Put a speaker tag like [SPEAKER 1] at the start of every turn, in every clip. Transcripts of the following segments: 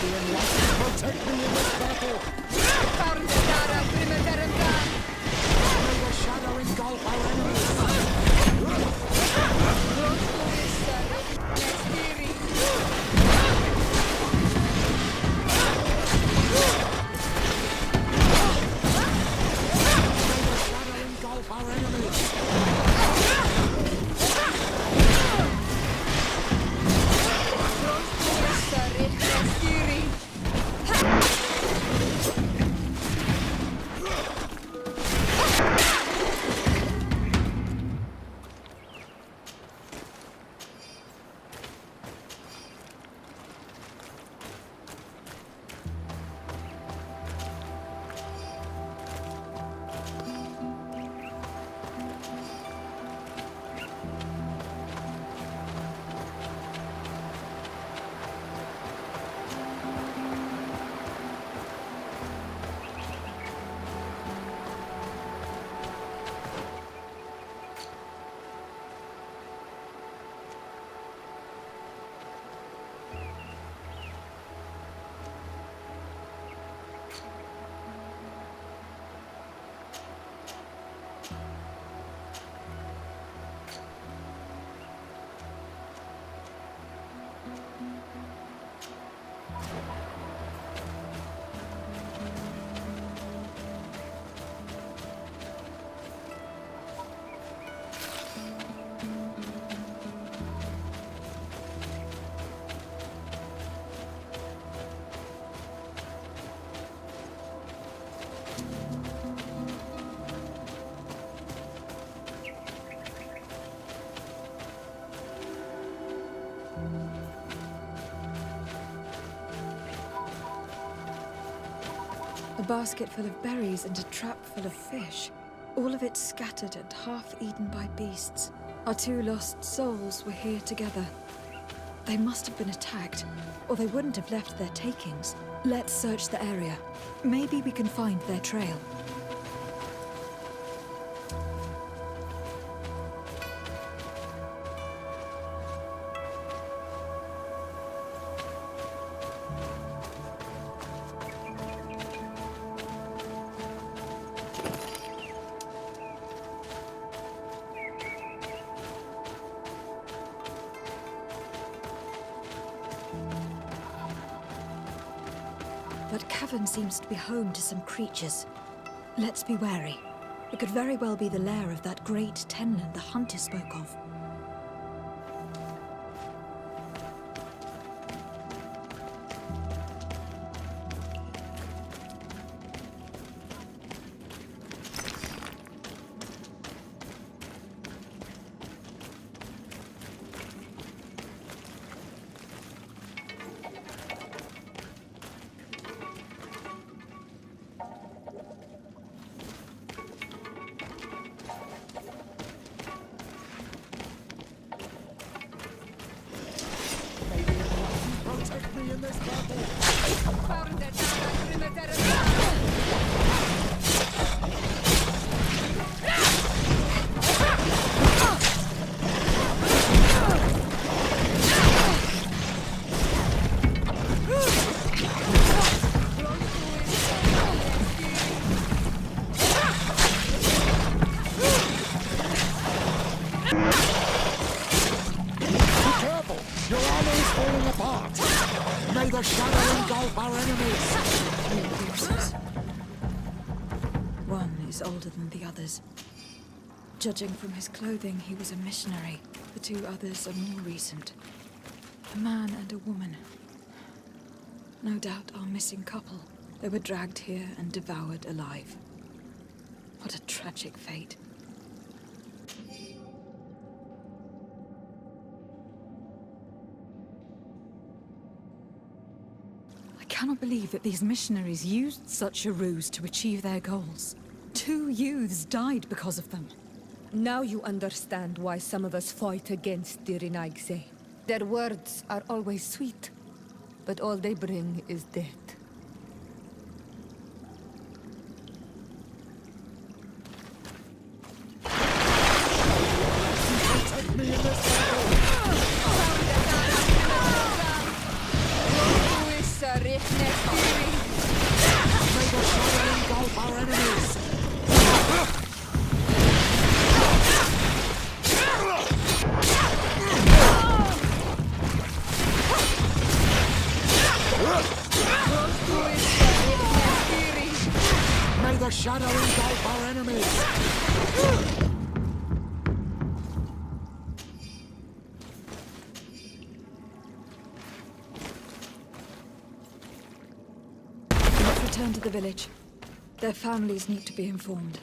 [SPEAKER 1] Protect me in this battle! May the shadow engulf our enemies! Our enemies!
[SPEAKER 2] A basket full of berries and a trap full of fish. All of it scattered and half eaten by beasts. Our two lost souls were here together. They must have been attacked, or they wouldn't have left their takings. Let's search the area. Maybe we can find their trail. That cavern seems to be home to some creatures. Let's be wary. It could very well be the lair of that great tenland the hunter spoke of.
[SPEAKER 1] In this battle! May the shadow engulf our enemies!
[SPEAKER 2] One is older than the others. Judging from his clothing, he was a missionary. The two others are more recent. A man and a woman. No doubt our missing couple. They were dragged here and devoured alive. What a tragic fate. I cannot believe that these missionaries used such a ruse to achieve their goals. 2 youths died because of them.
[SPEAKER 3] Now you understand why some of us fight against the Renaigse. Their words are always sweet, but all they bring is death.
[SPEAKER 1] Protect me in this battle! the shadow engulf our enemies!
[SPEAKER 2] Let's return to the village. Their families need to be informed.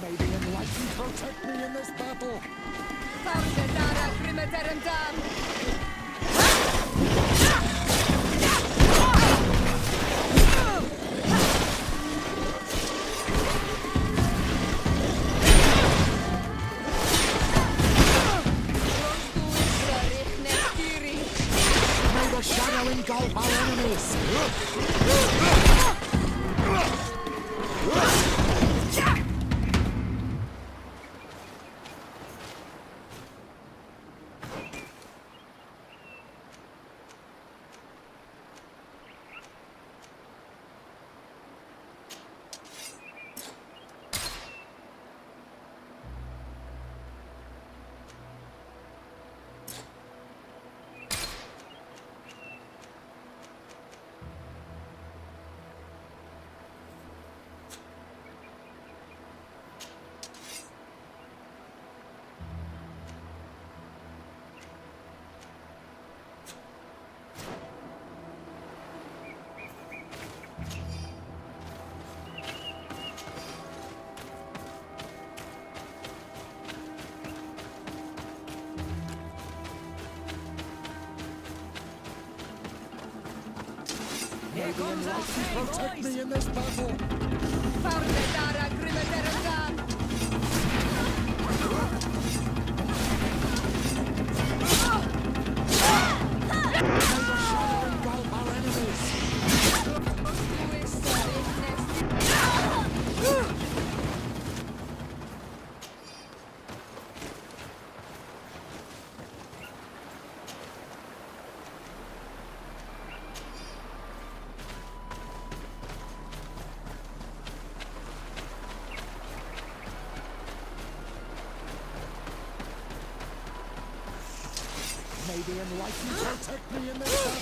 [SPEAKER 1] May the enlightened protect me in this battle! May the shadow engulf our enemies! May the Enlightened protect me in this battle!
[SPEAKER 3] Farnedara Grimeterga!
[SPEAKER 1] May the shadow engulf our enemies! May the Enlightened protect me in this battle!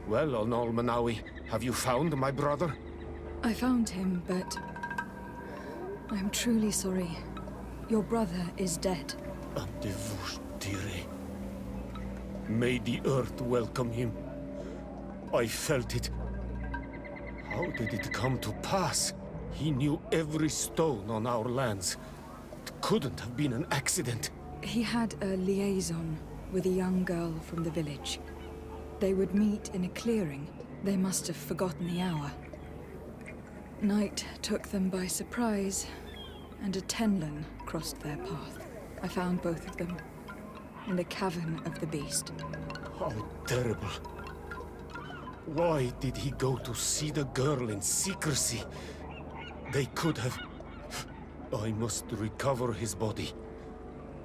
[SPEAKER 4] Well, Onol Manawi, have you found my brother?
[SPEAKER 2] I found him, but I'm truly sorry. Your brother is dead.
[SPEAKER 4] Andivushtire. May the earth welcome him. I felt it. How did it come to pass? He knew every stone on our lands. It couldn't have been an accident.
[SPEAKER 2] He had a liaison with a young girl from the village. They would meet in a clearing. They must have forgotten the hour. Night took them by surprise, and a Tenlin crossed their path. I found both of them in the cavern of the beast.
[SPEAKER 4] How terrible. Why did he go to see the girl in secrecy? They could have... I must recover his body,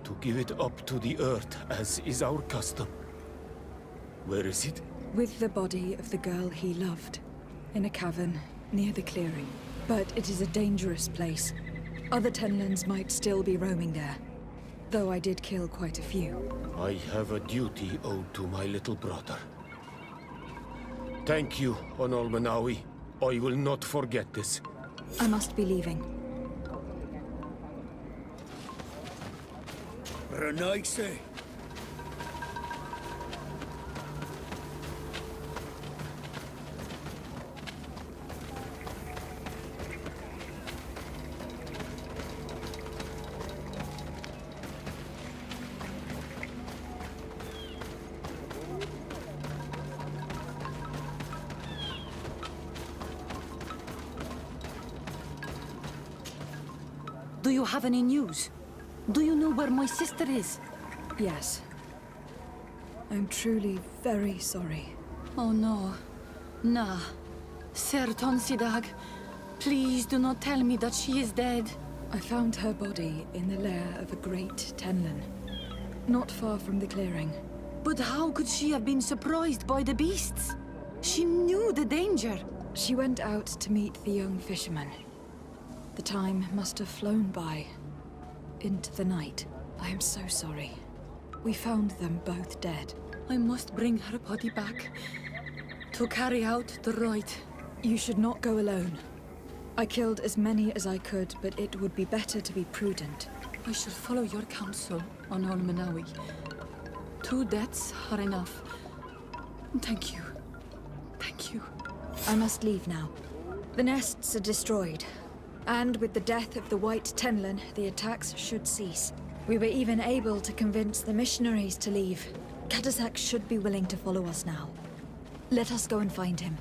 [SPEAKER 4] to give it up to the earth, as is our custom. Where is it?
[SPEAKER 2] With the body of the girl he loved, in a cavern near the clearing. But it is a dangerous place. Other Tenlins might still be roaming there, though I did kill quite a few.
[SPEAKER 4] I have a duty owed to my little brother. Thank you, Onol Manawi. I will not forget this.
[SPEAKER 2] I must be leaving.
[SPEAKER 1] Renaigse.
[SPEAKER 5] Do you have any news? Do you know where my sister is?
[SPEAKER 2] Yes. I'm truly very sorry.
[SPEAKER 5] Oh no. Nah. Serton Sidag, please do not tell me that she is dead.
[SPEAKER 2] I found her body in the lair of a great Tenlin, not far from the clearing.
[SPEAKER 5] But how could she have been surprised by the beasts? She knew the danger.
[SPEAKER 2] She went out to meet the young fisherman. The time must have flown by, into the night. I am so sorry. We found them both dead.
[SPEAKER 5] I must bring her body back to carry out the rite.
[SPEAKER 2] You should not go alone. I killed as many as I could, but it would be better to be prudent.
[SPEAKER 5] I shall follow your counsel, Onol Manawi. 2 deaths are enough. Thank you. Thank you.
[SPEAKER 2] I must leave now. The nests are destroyed. And with the death of the White Tenlin, the attacks should cease. We were even able to convince the missionaries to leave. Katasak should be willing to follow us now. Let us go and find him.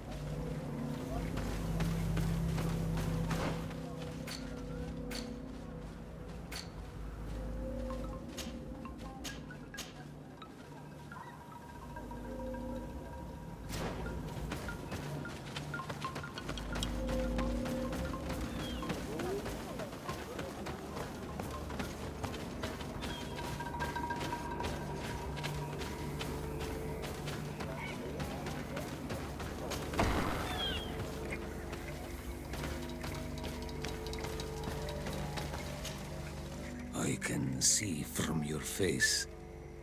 [SPEAKER 6] I can see from your face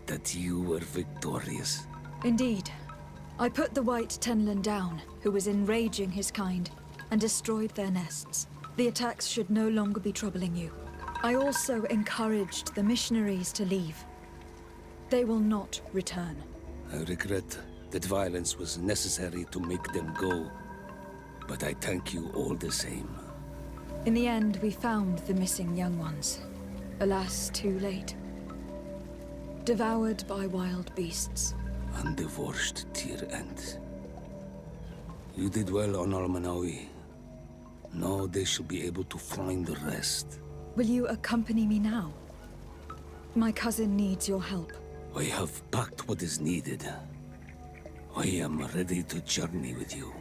[SPEAKER 6] that you were victorious.
[SPEAKER 2] Indeed. I put the White Tenlin down, who was enraging his kind, and destroyed their nests. The attacks should no longer be troubling you. I also encouraged the missionaries to leave. They will not return.
[SPEAKER 6] I regret that violence was necessary to make them go, but I thank you all the same.
[SPEAKER 2] In the end, we found the missing young ones. Alas, too late. Devoured by wild beasts.
[SPEAKER 6] Undivorced to your end. You did well, Onol Manawi. Now they shall be able to find the rest.
[SPEAKER 2] Will you accompany me now? My cousin needs your help.
[SPEAKER 6] I have packed what is needed. I am ready to journey with you.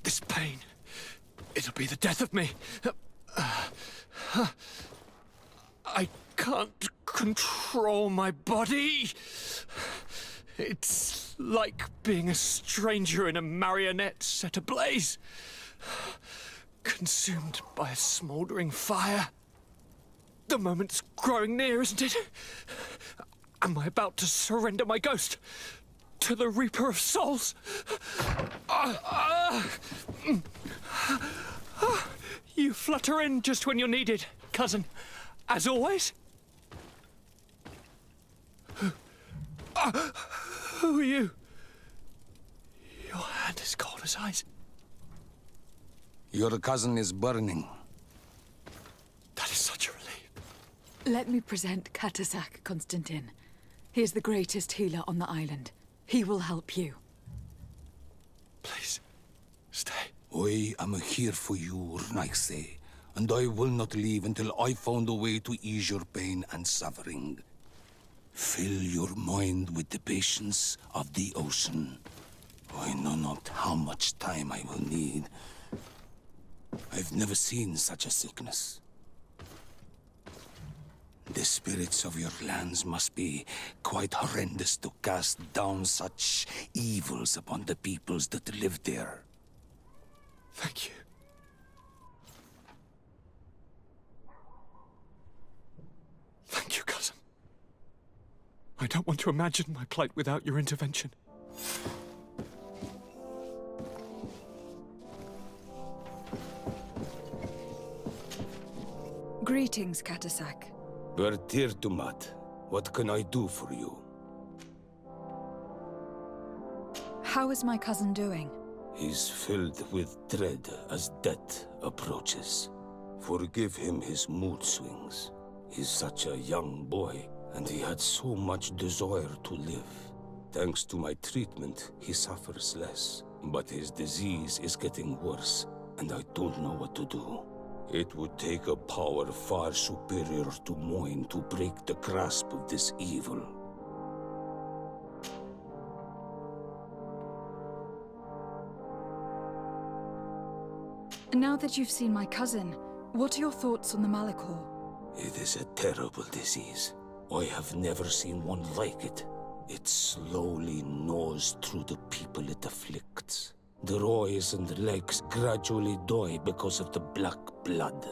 [SPEAKER 4] This pain, it'll be the death of me. I can't control my body. It's like being a stranger in a marionette set ablaze. Consumed by a smouldering fire. The moment's growing near, isn't it? Am I about to surrender my ghost to the Reaper of Souls? You flutter in just when you're needed, cousin. As always. Who are you? Your
[SPEAKER 1] And as cold as ice.
[SPEAKER 6] Your cousin is burning.
[SPEAKER 1] That is such a relief.
[SPEAKER 2] Let me present Katasak, Constantin. He is the greatest healer on the island. He will help you.
[SPEAKER 1] Please, stay.
[SPEAKER 6] I am here for you, Rnaigse, and I will not leave until I found a way to ease your pain and suffering. Fill your mind with the patience of the ocean. I know not how much time I will need. I've never seen such a sickness. The spirits of your lands must be quite horrendous to cast down such evils upon the peoples that live there.
[SPEAKER 1] Thank you. Thank you, cousin. I don't want to imagine my plight without your intervention.
[SPEAKER 2] Greetings, Katasak.
[SPEAKER 6] Bertirtumat, what can I do for you?
[SPEAKER 2] How is my cousin doing?
[SPEAKER 6] He's filled with dread as death approaches. Forgive him his mood swings. He's such a young boy, and he had so much desire to live. Thanks to my treatment, he suffers less. But his disease is getting worse, and I don't know what to do. It would take a power far superior to mine to break the grasp of this evil.
[SPEAKER 2] Now that you've seen my cousin, what are your thoughts on the Malachor?
[SPEAKER 6] It is a terrible disease. I have never seen one like it. It slowly gnaws through the people it afflicts. Their eyes and legs gradually die because of the black blood,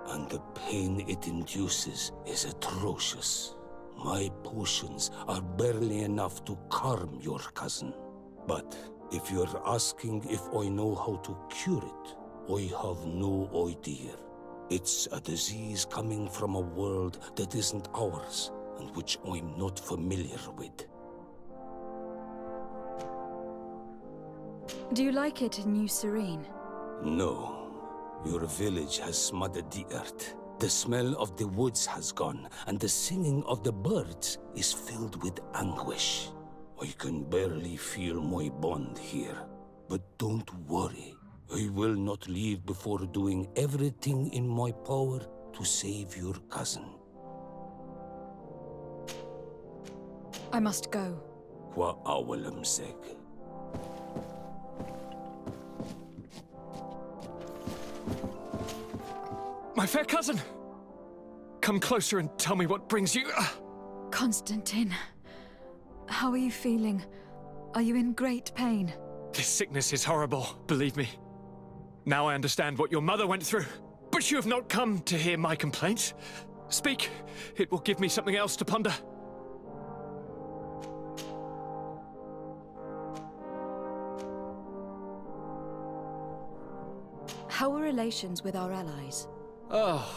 [SPEAKER 6] and the pain it induces is atrocious. My potions are barely enough to calm your cousin. But if you're asking if I know how to cure it, I have no idea. It's a disease coming from a world that isn't ours, and which I'm not familiar with.
[SPEAKER 2] Do you like it in New Serene?
[SPEAKER 6] No. Your village has smothered the earth. The smell of the woods has gone, and the singing of the birds is filled with anguish. I can barely feel my bond here. But don't worry. I will not leave before doing everything in my power to save your cousin.
[SPEAKER 2] I must go.
[SPEAKER 6] Kwa awalam seg.
[SPEAKER 1] My fair cousin! Come closer and tell me what brings you...
[SPEAKER 2] Constantin, how are you feeling? Are you in great pain?
[SPEAKER 1] This sickness is horrible, believe me. Now I understand what your mother went through. But you have not come to hear my complaints. Speak. It will give me something else to ponder.
[SPEAKER 2] How are relations with our allies?
[SPEAKER 1] Oh,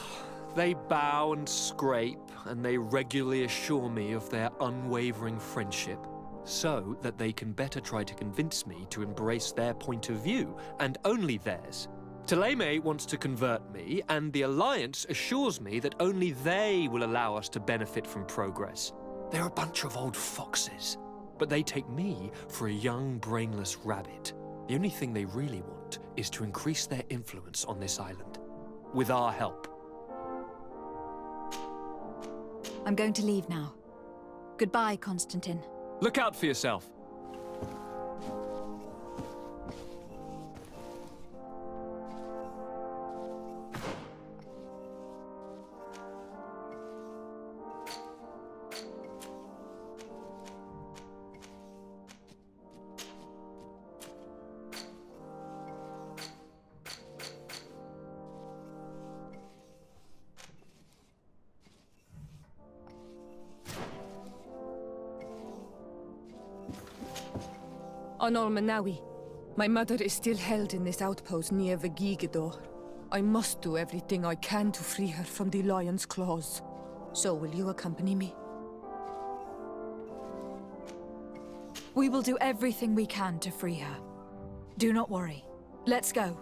[SPEAKER 1] they bow and scrape, and they regularly assure me of their unwavering friendship, so that they can better try to convince me to embrace their point of view, and only theirs. Thélème wants to convert me, and the Alliance assures me that only they will allow us to benefit from progress. They're a bunch of old foxes, but they take me for a young, brainless rabbit. The only thing they really want is to increase their influence on this island. With our help.
[SPEAKER 2] I'm going to leave now. Goodbye, Constantin.
[SPEAKER 1] Look out for yourself.
[SPEAKER 3] On Olmanawi, my mother is still held in this outpost near Vegigedor. I must do everything I can to free her from the lion's claws. So will you accompany me?
[SPEAKER 2] We will do everything we can to free her. Do not worry. Let's go.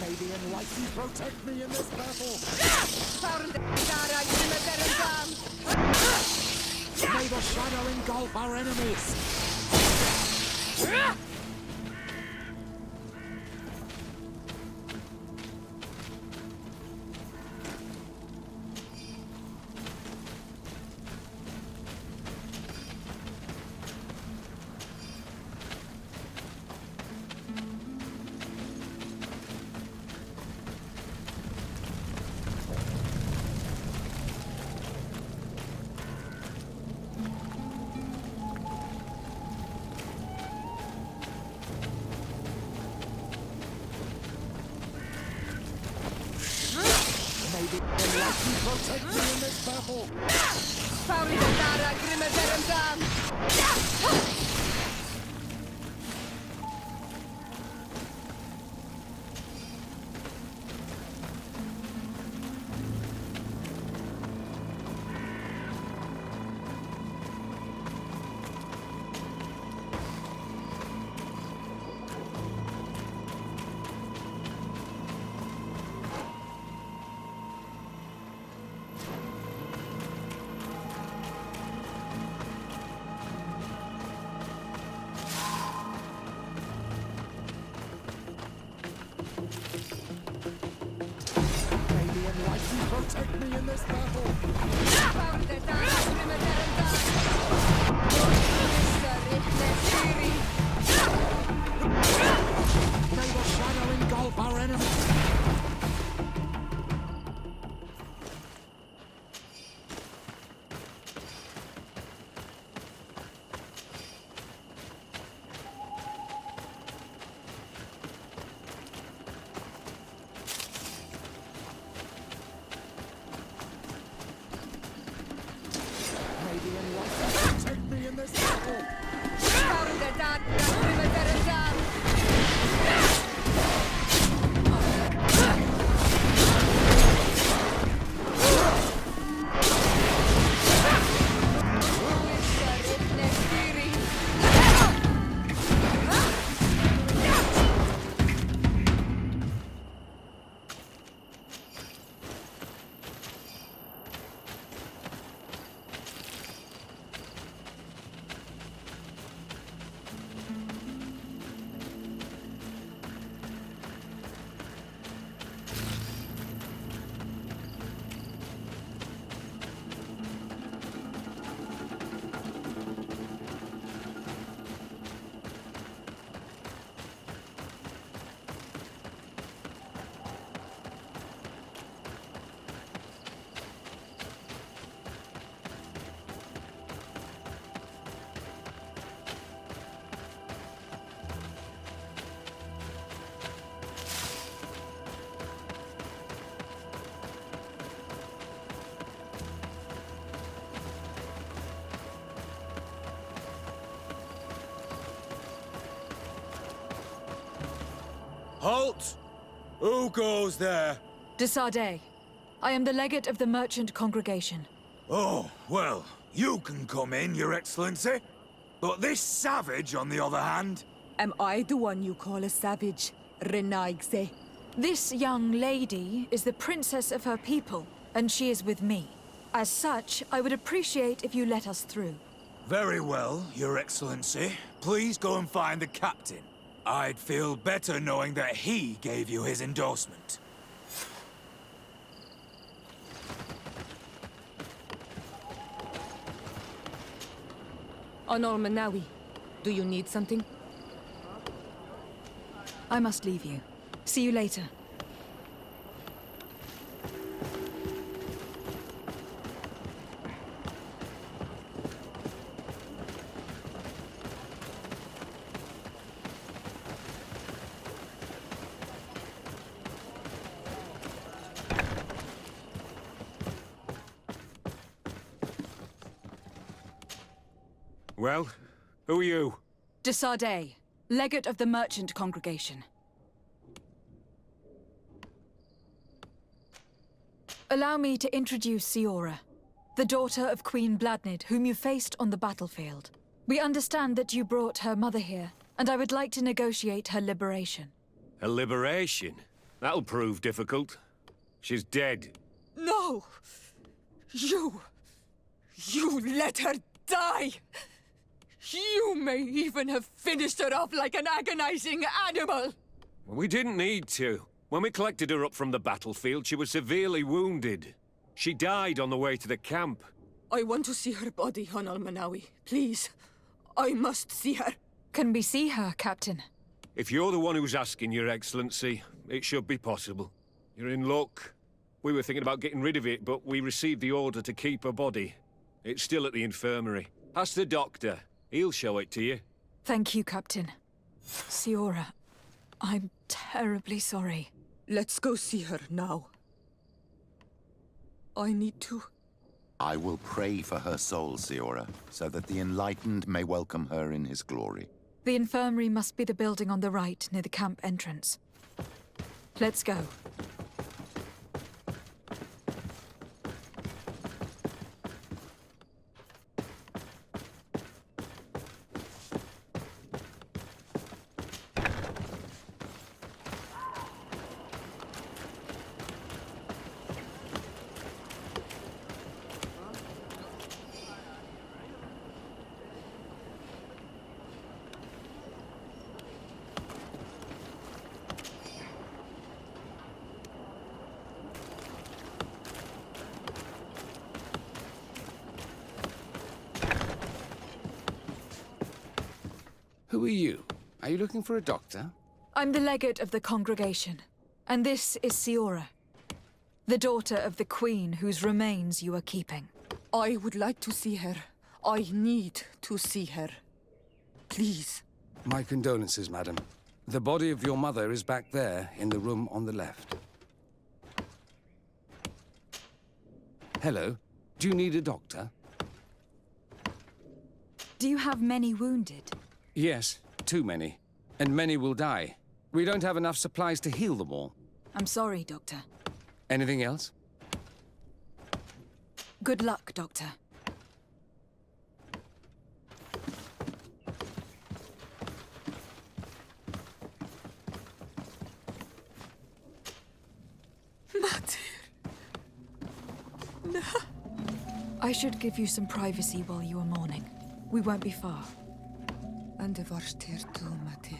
[SPEAKER 7] The enlightened protect me in this battle! May the shadow engulf our enemies! Protect me in this battle! Protect me in this battle! May the shadow engulf our enemies!
[SPEAKER 8] Halt! Who goes there?
[SPEAKER 2] De Sardet. I am the legate of the merchant congregation.
[SPEAKER 8] Oh, well, you can come in, Your Excellency. But this savage, on the other hand...
[SPEAKER 3] Am I the one you call a savage, Renaigze?
[SPEAKER 2] This young lady is the princess of her people, and she is with me. As such, I would appreciate if you let us through.
[SPEAKER 8] Very well, Your Excellency. Please go and find the captain. I'd feel better knowing that he gave you his endorsement.
[SPEAKER 3] Honor Manawi, do you need something?
[SPEAKER 2] I must leave you. See you later.
[SPEAKER 4] Well, who are you?
[SPEAKER 2] De Sardet, legate of the merchant congregation. Allow me to introduce Siora, the daughter of Queen Bladnid, whom you faced on the battlefield. We understand that you brought her mother here, and I would like to negotiate her liberation.
[SPEAKER 4] A liberation? That'll prove difficult. She's dead.
[SPEAKER 3] No! You let her die! You may even have finished her off like an agonizing animal!
[SPEAKER 4] We didn't need to. When we collected her up from the battlefield, she was severely wounded. She died on the way to the camp.
[SPEAKER 3] I want to see her body, Honor Manawi. Please. I must see her.
[SPEAKER 2] Can we see her, Captain?
[SPEAKER 4] If you're the one who's asking, Your Excellency, it should be possible. You're in luck. We were thinking about getting rid of it, but we received the order to keep her body. It's still at the infirmary. Ask the doctor. He'll show it to you.
[SPEAKER 2] Thank you, Captain. Siora, I'm terribly sorry.
[SPEAKER 3] Let's go see her now. I need to...
[SPEAKER 9] I will pray for her soul, Siora, so that the enlightened may welcome her in his glory.
[SPEAKER 2] The infirmary must be the building on the right, near the camp entrance. Let's go.
[SPEAKER 10] Who are you? Are you looking for a doctor?
[SPEAKER 2] I'm the legate of the congregation, and this is Siora, the daughter of the queen whose remains you are keeping.
[SPEAKER 3] I would like to see her. I need to see her. Please.
[SPEAKER 10] My condolences, madam. The body of your mother is back there, in the room on the left. Hello. Do you need a doctor?
[SPEAKER 2] Do you have many wounded?
[SPEAKER 10] Yes, too many. And many will die. We don't have enough supplies to heal them all.
[SPEAKER 2] I'm sorry, Doctor.
[SPEAKER 10] Anything else?
[SPEAKER 2] Good luck, Doctor.
[SPEAKER 3] No.
[SPEAKER 2] I should give you some privacy while you are mourning. We won't be far.
[SPEAKER 3] And de varstir tu, Matir.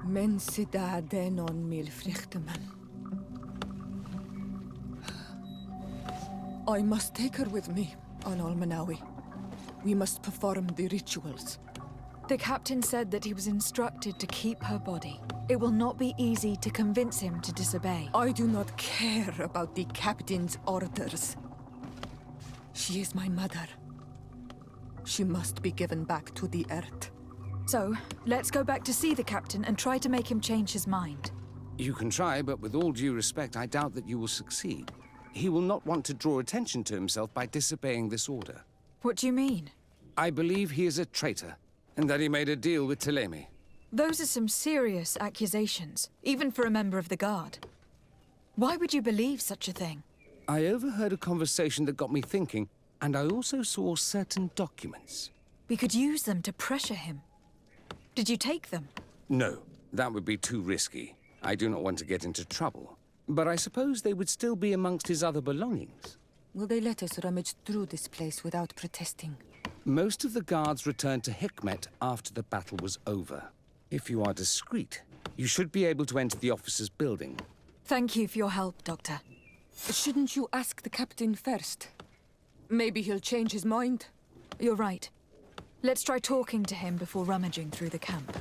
[SPEAKER 3] Men sida denon mil frichteman. I must take her with me, on Almanawi. We must perform the rituals.
[SPEAKER 2] The captain said that he was instructed to keep her body. It will not be easy to convince him to disobey.
[SPEAKER 3] I do not care about the captain's orders. She is my mother. She must be given back to the earth.
[SPEAKER 2] So, let's go back to see the captain and try to make him change his mind.
[SPEAKER 10] You can try, but with all due respect, I doubt that you will succeed. He will not want to draw attention to himself by disobeying this order.
[SPEAKER 2] What do you mean?
[SPEAKER 10] I believe he is a traitor, and that he made a deal with Telemi.
[SPEAKER 2] Those are some serious accusations, even for a member of the Guard. Why would you believe such a thing?
[SPEAKER 10] I overheard a conversation that got me thinking, and I also saw certain documents.
[SPEAKER 2] We could use them to pressure him. Did you take them?
[SPEAKER 10] No, that would be too risky. I do not want to get into trouble. But I suppose they would still be amongst his other belongings.
[SPEAKER 3] Will they let us rummage through this place without protesting?
[SPEAKER 10] Most of the guards returned to Hikmet after the battle was over. If you are discreet, you should be able to enter the officer's building.
[SPEAKER 2] Thank you for your help, Doctor.
[SPEAKER 3] Shouldn't you ask the captain first? Maybe he'll change his mind.
[SPEAKER 2] You're right. Let's try talking to him before rummaging through the camp.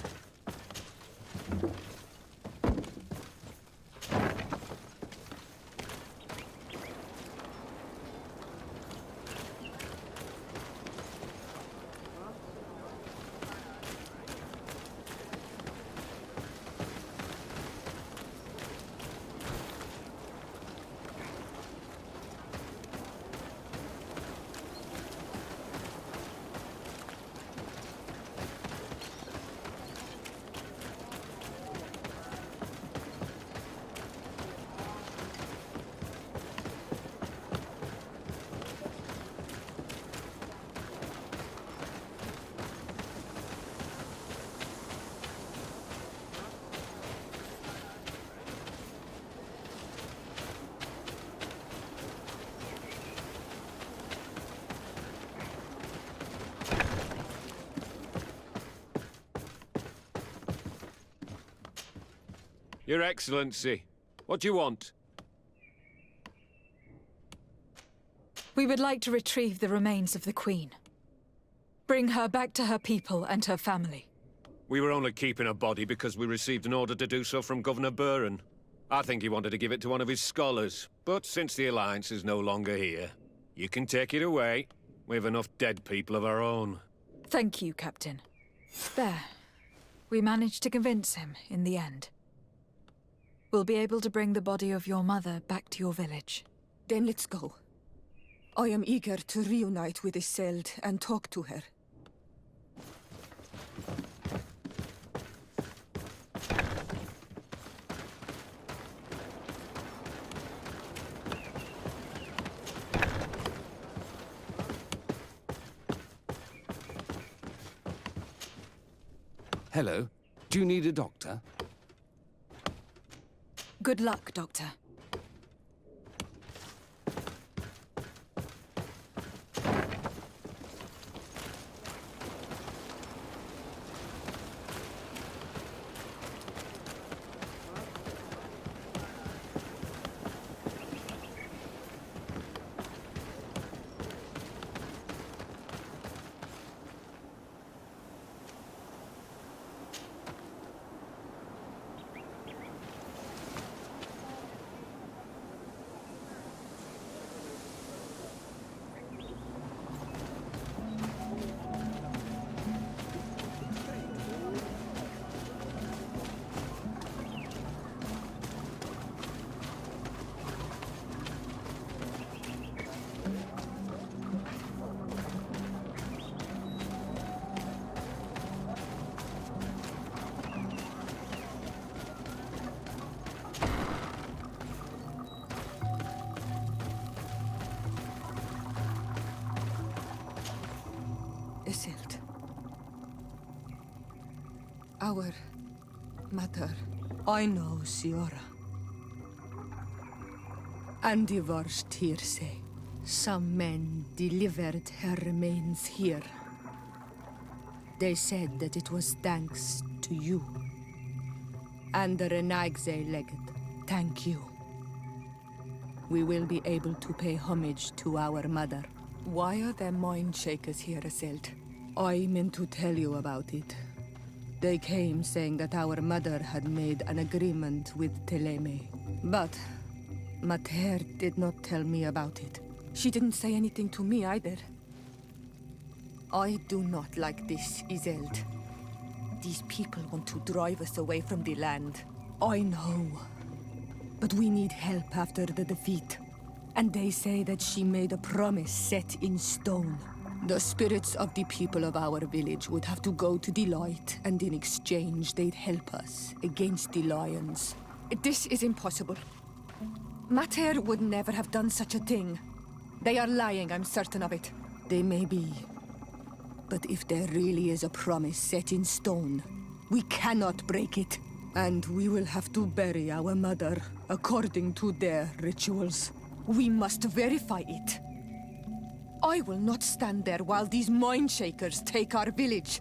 [SPEAKER 11] Your Excellency, what do you want?
[SPEAKER 2] We would like to retrieve the remains of the Queen. Bring her back to her people and her family.
[SPEAKER 11] We were only keeping her body because we received an order to do so from Governor Buren. I think he wanted to give it to one of his scholars, but since the Alliance is no longer here, you can take it away. We have enough dead people of our own.
[SPEAKER 2] Thank you, Captain. There. We managed to convince him in the end. We'll be able to bring the body of your mother back to your village.
[SPEAKER 3] Then let's go. I am eager to reunite with Isolde and talk to her.
[SPEAKER 10] Hello. Do you need a doctor?
[SPEAKER 2] Good luck, Doctor.
[SPEAKER 3] Isolde. Our mother. I know, Siora. And the worst hearsay. Some men delivered her remains here. They said that it was thanks to you. And the Renagze legate, thank you. We will be able to pay homage to our mother. Why are there mind shakers here, Isolde?
[SPEAKER 5] I meant to tell you about it. They came saying that our mother had made an agreement with Teleme. But Mater did not tell me about it.
[SPEAKER 3] She didn't say anything to me either.
[SPEAKER 5] I do not like this, Isolde.
[SPEAKER 3] These people want to drive us away from the land.
[SPEAKER 5] I know. But we need help after the defeat. And they say that she made a promise set in stone. The spirits of the people of our village would have to go to the light, and in exchange they'd help us against the lions.
[SPEAKER 3] This is impossible. Mater would never have done such a thing. They are lying, I'm certain of it.
[SPEAKER 5] They may be. But if there really is a promise set in stone, we cannot break it. And we will have to bury our mother according to their rituals.
[SPEAKER 3] We must verify it. I will not stand there while these mind shakers take our village.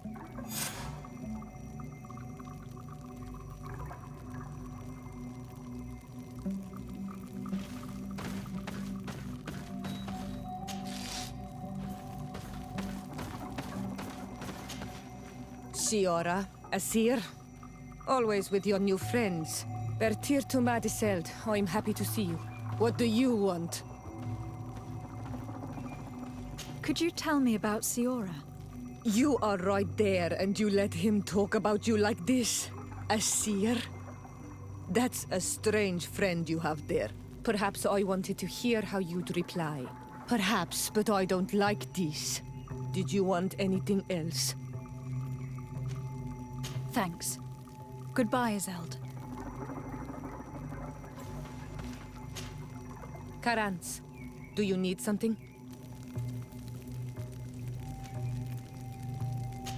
[SPEAKER 3] Siora, Asir, always with your new friends. Bertir to Madiseld, I'm happy to see you. What do you want?
[SPEAKER 2] Could you tell me about Siora?
[SPEAKER 3] You are right there, and you let him talk about you like this? Asir? That's a strange friend you have there. Perhaps I wanted to hear how you'd reply. Perhaps, but I don't like this. Did you want anything else?
[SPEAKER 2] Thanks. Goodbye, Azeld.
[SPEAKER 3] Karans, do you need something?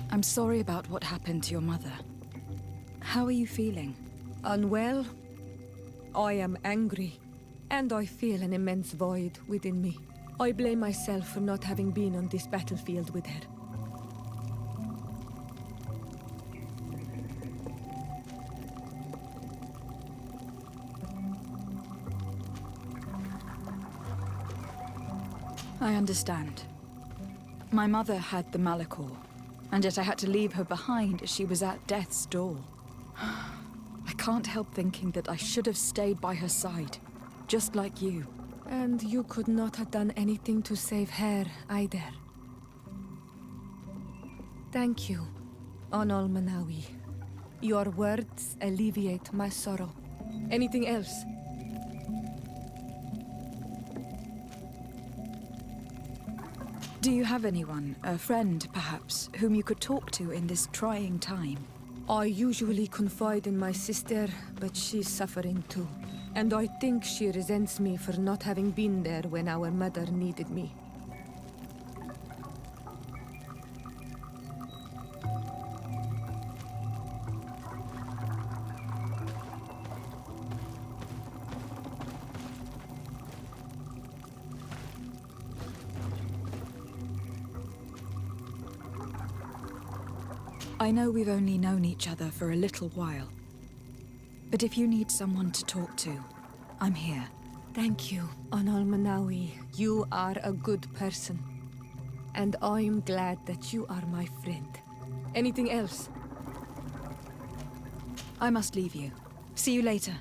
[SPEAKER 2] I'm sorry about what happened to your mother. How are you feeling?
[SPEAKER 3] Unwell? I am angry, and I feel an immense void within me. I blame myself for not having been on this battlefield with her.
[SPEAKER 2] I understand. My mother had the Malachor, and yet I had to leave her behind as she was at death's door. I can't help thinking that I should have stayed by her side, just like you.
[SPEAKER 3] And you could not have done anything to save her, either. Thank you, Onol Manawi. Your words alleviate my sorrow. Anything else?
[SPEAKER 2] Do you have anyone, a friend perhaps, whom you could talk to in this trying time?
[SPEAKER 3] I usually confide in my sister, but she's suffering too. And I think she resents me for not having been there when our mother needed me.
[SPEAKER 2] I know we've only known each other for a little while. But if you need someone to talk to, I'm here.
[SPEAKER 3] Thank you, Onol Manawi. You are a good person. And I'm glad that you are my friend. Anything else?
[SPEAKER 2] I must leave you. See you later.